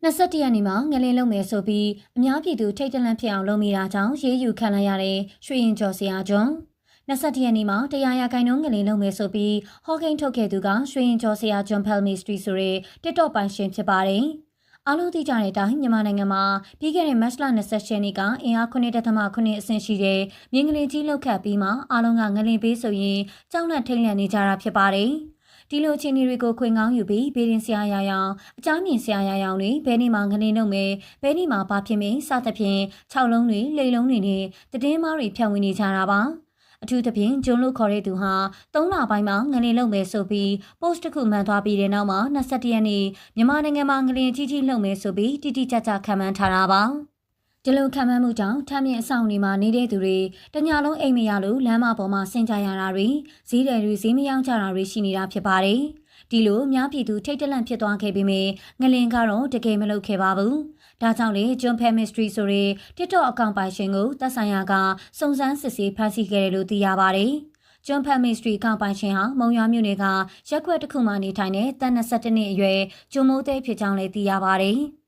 21ရက်နေ့မှာငလင်းလုံးမယ်ဆိုပြီးအများပြည်သူထိတ်တလန့်ဖြစ်အောင်လုပ်မိတာကြောင့်ရေးယူခံလိုက်ရတဲ့ရွှေရင်ကျော်ဆရာကျွန်း21ရက်နေ့မှာတရားရဂိုင်နှုန်းငလင်းလုံးမယ်ဆိုပြီးဟော့ကိန်းထုတ်ခဲ့သူကရွှေရင်ကျော်ဆရာကျွန်းဖယ်မီစထရီဆိုတဲ့ TikTok ပိုင်ရှင်ဖြစ်ပါတယ်။အားလုံးသိကြတဲ့အတိုင်းမြန်မာနိုင်ငံမှာပြီးခဲ့တဲ့မတ်လ28ရက်နေ့ကအင်အား9.9အဆင့်ရှိတဲ့မြင်းငလင်းကြီးလှုပ်ခတ်ပြီးမှအားလုံးကငလင်းပေးဆိုရင်ကြောက်လန့်ထိတ်လန့်နေကြတာဖြစ်ပါတယ်။ဒီလိုအခြေအနေတွေကိုခွင်ကောင်းယူပြီးဘေးရင်ဆရာရရောင်အကြမ်းမြင်ဆရာရရောင်တွေဘဲနေမှာငလင်းလုံးမယ်ဘဲနေမှာဘာဖြစ်မင်းစသဖြင့်6လုံးတွေလေလုံးတွေနဲ့တည်င်းမားတွေဖြန့်ဝေနေကြတာပါအထူးသဖြင့်ဂျွန်းလို့ခေါ်တဲ့သူဟာ3လပိုင်းမှာငလင်းလုံးမယ်ဆိုပြီး post တစ်ခုမှန်သွားပြီးတဲ့နောက်မှာ21ရက်နေ့မြန်မာနိုင်ငံမှာငလင်းကြီးကြီးလှုပ်မယ်ဆိုပြီးတိတိကျကျခံမှန်းထားတာပါဒီလိုခံမှန်းမှုကြောင့်ထမ်းမြင့်အဆောင်တွေမှာနေတဲ့သူတွေတညလုံးအိမ်မရလို့လမ်းမပေါ်မှာဆင်ကြရတာတွေဈေးတယ်တွေဈေးမရောင်းကြတာတွေရှိနေတာဖြစ်ပါတယ်။ဒီလိုအများပြည်သူထိတ်တလန့်ဖြစ်သွားခဲ့ပေမဲ့ငလင်ကတော့တကယ်မလုပ်ခဲ့ပါဘူး။ဒါကြောင့်လေဂျွန်ဖဲမစ်ထရီဆိုတဲ့ TikTok အကောင့်ပိုင်ရှင်ကိုသက်ဆိုင်ရာကစုံစမ်းစစ်ဆေးဖမ်းဆီးခဲ့တယ်လို့သိရပါတယ်။ဂျွန်ဖဲမစ်ထရီအကောင့်ပိုင်ရှင်ဟာမုံရွာမြို့နယ်ကရက်ကွက်တစ်ခုမှနေထိုင်တဲ့တန်22နှစ်အရွယ်ဂျွန်မိုးသေးဖြစ်ကြောင်းလည်းသိရပါတယ်။